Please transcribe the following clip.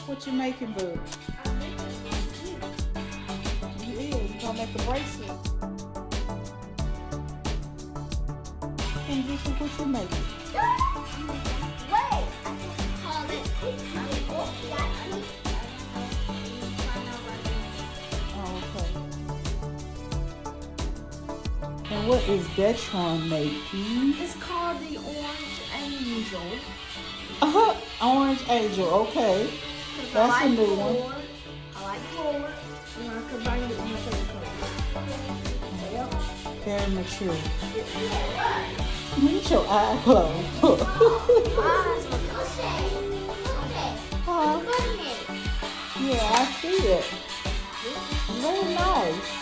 What you making, boo? You is. You gonna make a bracelet. And this is what you making. Wait! Call it. Oh, okay. And what is Detron making? It's called the Orange Angel. Orange Angel, okay. That's a new one. I like forward. And I combine it with my favorite color. Yep. Very mature. Get your eye closed. Huh? Yeah, I see it. Very nice.